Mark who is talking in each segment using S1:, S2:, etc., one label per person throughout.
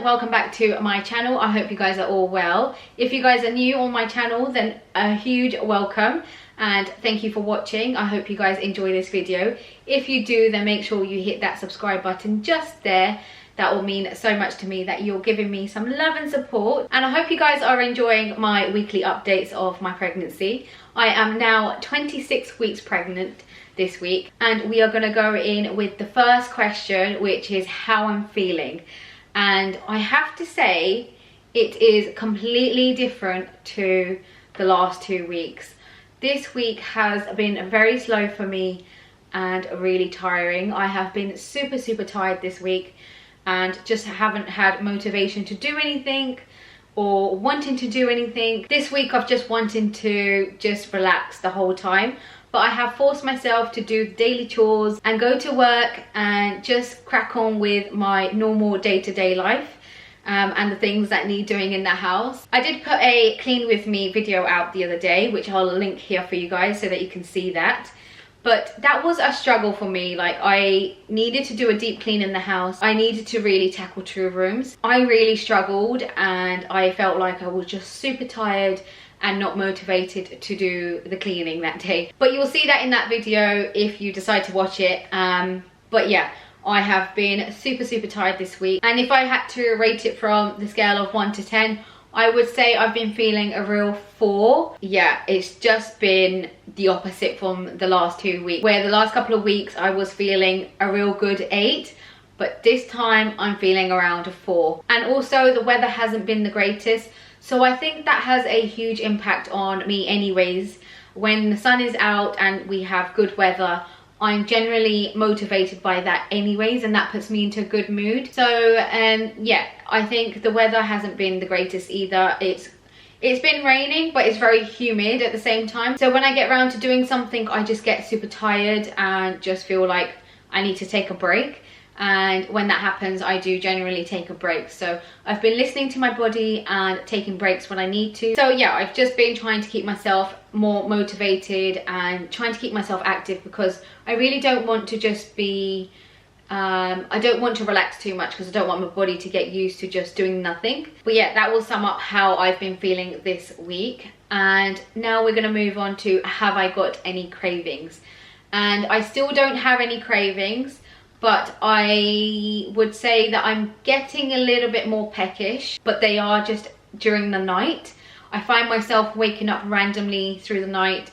S1: welcome back to my channel. I hope you guys are all well. If you guys are new on my channel, then a huge welcome and thank you for watching. I hope you guys enjoy this video. If you do, then make sure you hit that subscribe button just there. That will mean so much to me that you're giving me some love and support. And I hope you guys are enjoying my weekly updates of my pregnancy. I am now 26 weeks pregnant this week, and we are going to go in with the first question, which is how I'm feeling. And I have to say it is completely different to the last 2 weeks. This week has been very slow for me and really tiring. I have been super tired this week and just haven't had motivation to do anything or wanting to do anything. This week I've just wanted to just relax the whole time, but I have forced myself to do daily chores and go to work and just crack on with my normal day-to-day life and the things that need doing in the house. I did put a clean with me video out the other day, which I'll link here for you guys so that you can see that. But that was a struggle for me. Like, I needed to do a deep clean in the house. I needed to really tackle 2 rooms. I really struggled and I felt like I was just super tired and not motivated to do the cleaning that day. But you'll see that in that video if you decide to watch it. But yeah, I have been super tired this week. And if I had to rate it from the scale of 1 to 10, I would say I've been feeling a real 4. Yeah, it's just been the opposite from the last 2 weeks, where the last couple of weeks I was feeling a real good 8, but this time I'm feeling around a 4. And also the weather hasn't been the greatest, so I think that has a huge impact on me anyways. When the sun is out and we have good weather, I'm generally motivated by that anyways, and that puts me into a good mood. So yeah, I think the weather hasn't been the greatest either. It's been raining, but it's very humid at the same time. So when I get around to doing something, I just get super tired and just feel like I need to take a break. And when that happens, I do generally take a break. So I've been listening to my body and taking breaks when I need to. So yeah, I've just been trying to keep myself more motivated and trying to keep myself active, because I really don't want to just be I don't want to relax too much, because I don't want my body to get used to just doing nothing. But yeah, that will sum up how I've been feeling this week. And now we're going to move on to, have I got any cravings? And I still don't have any cravings, but I would say that I'm getting a little bit more peckish, but they are just during the night. I find myself waking up randomly through the night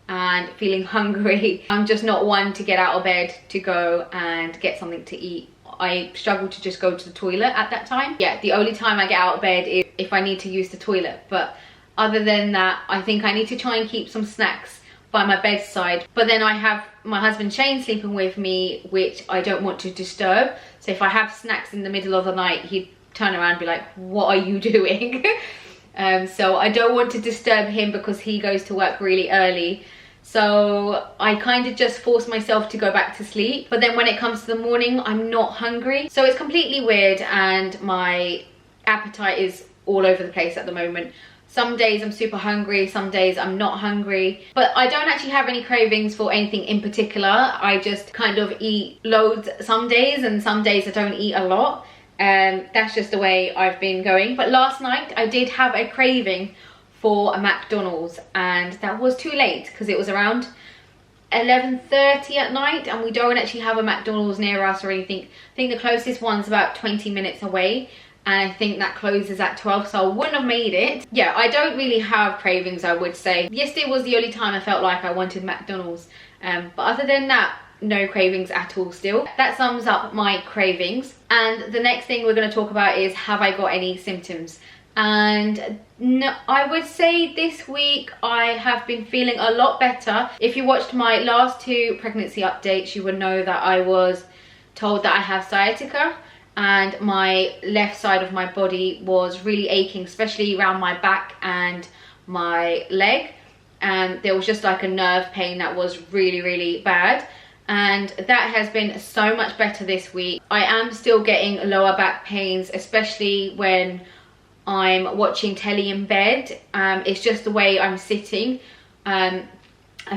S1: and feeling hungry. I'm just not one to get out of bed to go and get something to eat. I struggle to just go to the toilet at that time. Yeah, the only time I get out of bed is if I need to use the toilet. But other than that, I think I need to try and keep some snacks by my bedside. But then I have my husband Shane sleeping with me, which I don't want to disturb. So if I have snacks in the middle of the night, he'd turn around and be like, what are you doing? So I don't want to disturb him because he goes to work really early. So I kind of just force myself to go back to sleep. But then when it comes to the morning, I'm not hungry. So it's completely weird, and my appetite is all over the place at the moment. Some days I'm super hungry, some days I'm not hungry. But I don't actually have any cravings for anything in particular. I just kind of eat loads some days, and some days I don't eat a lot. That's just the way I've been going. But last night I did have a craving for a McDonald's, and that was too late because it was around 11:30 at night, and we don't actually have a McDonald's near us or anything. I think the closest one's about 20 minutes away, and I think that closes at 12, so I wouldn't have made it. Yeah, I don't really have cravings, I would say. Yesterday was the only time I felt like I wanted McDonald's, but other than that, no cravings at all still. That sums up my cravings. And the next thing we're going to talk about is, have I got any symptoms? And no, I would say this week I have been feeling a lot better. If you watched my last 2 pregnancy updates, you would know that I was told that I have sciatica, and my left side of my body was really aching, especially around my back and my leg. And there was just like a nerve pain that was really bad. And that has been so much better this week. I am still getting lower back pains, especially when I'm watching telly in bed. It's just the way I'm sitting. I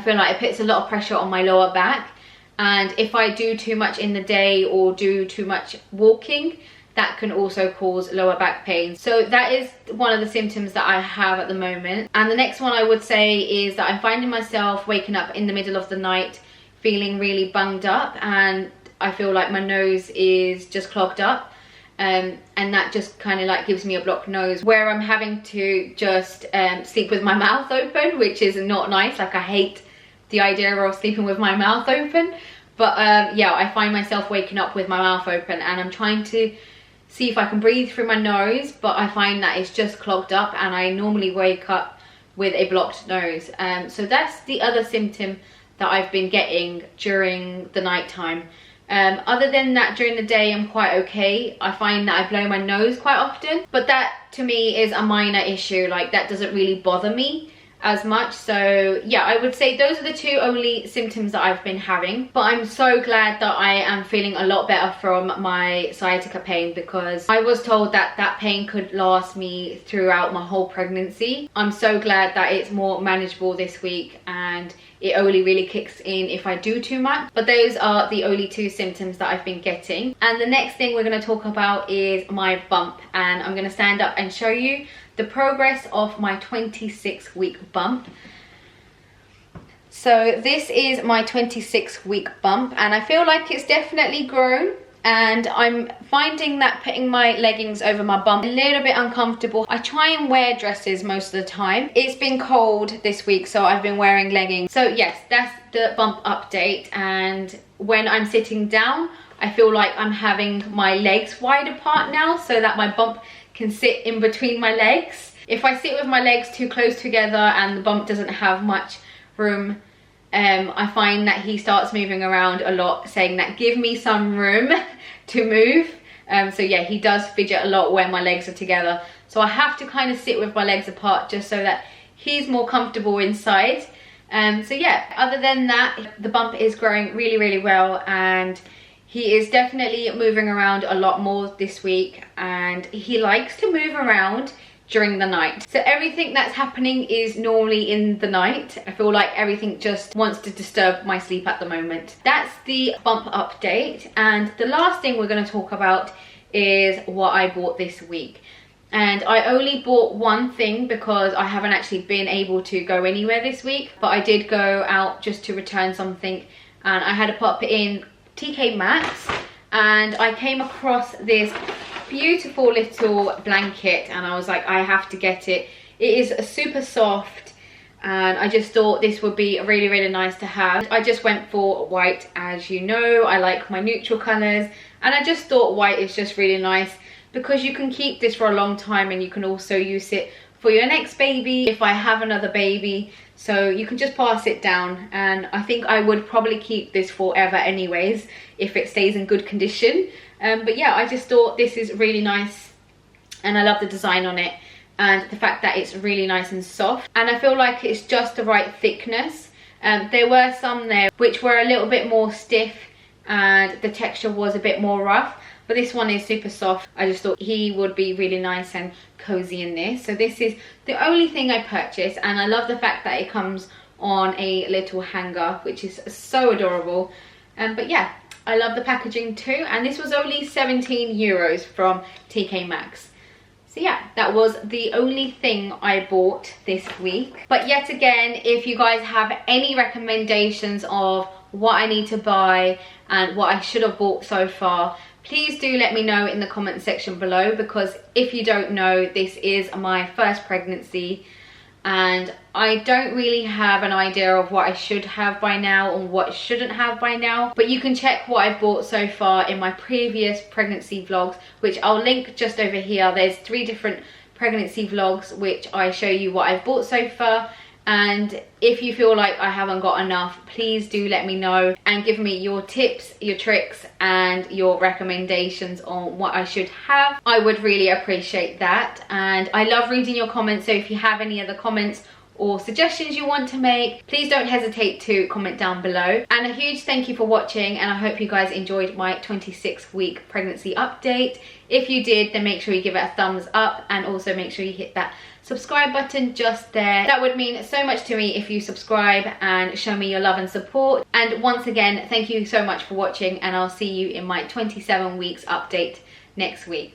S1: feel like it puts a lot of pressure on my lower back. And if I do too much in the day or do too much walking, that can also cause lower back pain. So that is one of the symptoms that I have at the moment. And the next one I would say is that I'm finding myself waking up in the middle of the night feeling really bunged up, and I feel like my nose is just clogged up. And that just kind of like gives me a blocked nose, where I'm having to just sleep with my mouth open, which is not nice. Like, I hate the idea of sleeping with my mouth open. But yeah, I find myself waking up with my mouth open, and I'm trying to see if I can breathe through my nose, but I find that it's just clogged up, and I normally wake up with a blocked nose. So that's the other symptom that I've been getting during the night time. Other than that, during the day I'm quite okay. I find that I blow my nose quite often, but that to me is a minor issue. Like, that doesn't really bother me as much. So yeah, I would say those are the two only symptoms that I've been having. But I'm so glad that I am feeling a lot better from my sciatica pain, because I was told that that pain could last me throughout my whole pregnancy. I'm so glad that it's more manageable this week, and it only really kicks in if I do too much. But those are the only two symptoms that I've been getting. And the next thing we're going to talk about is my bump, and I'm going to stand up and show you the progress of my 26-week bump. So this is my 26-week bump, and I feel like it's definitely grown. And I'm finding that putting my leggings over my bump a little bit uncomfortable. I try and wear dresses most of the time. It's been cold this week, so I've been wearing leggings. So yes, that's the bump update. And when I'm sitting down, I feel like I'm having my legs wide apart now, so that my bump can sit in between my legs. If I sit with my legs too close together and the bump doesn't have much room, I find that he starts moving around a lot, saying that give me some room to move. So yeah, he does fidget a lot when my legs are together. So I have to kind of sit with my legs apart just so that he's more comfortable inside. So yeah, other than that, the bump is growing really, really well, and he is definitely moving around a lot more this week, and he likes to move around during the night. So everything that's happening is normally in the night. I feel like everything just wants to disturb my sleep at the moment. That's the bump update. And the last thing we're going to talk about is what I bought this week. And I only bought one thing because I haven't actually been able to go anywhere this week, but I did go out just to return something, and I had to pop in TK Maxx, and I came across this beautiful little blanket, and I was like, I have to get it. It is super soft, and I just thought this would be really, really nice to have. I just went for white. As you know, I like my neutral colors, and I just thought white is just really nice because you can keep this for a long time, and you can also use it for your next baby if I have another baby. So you can just pass it down, and I think I would probably keep this forever anyways if it stays in good condition. But yeah, I just thought this is really nice, and I love the design on it and the fact that it's really nice and soft, and I feel like it's just the right thickness. There were some there which were a little bit more stiff and the texture was a bit more rough, but this one is super soft. I just thought he would be really nice and cozy in this. So this is the only thing I purchased, and I love the fact that it comes on a little hanger, which is so adorable. But yeah, I love the packaging too, and this was only 17 euros from TK Maxx. So yeah, that was the only thing I bought this week. But yet again, if you guys have any recommendations of what I need to buy and what I should have bought so far, please do let me know in the comment section below, because if you don't know, this is my first pregnancy and I don't really have an idea of what I should have by now and what I shouldn't have by now. But you can check what I've bought so far in my previous pregnancy vlogs, which I'll link just over here. There's 3 different pregnancy vlogs which I show you what I've bought so far. And if you feel like I haven't got enough, please do let me know and give me your tips, your tricks and your recommendations on what I should have. I would really appreciate that, and I love reading your comments. So if you have any other comments or suggestions you want to make, please don't hesitate to comment down below. And a huge thank you for watching, and I hope you guys enjoyed my 26-week pregnancy update. If you did, then make sure you give it a thumbs up, and also make sure you hit that subscribe button just there. That would mean so much to me if you subscribe and show me your love and support. And once again, thank you so much for watching, and I'll see you in my 27 weeks update next week.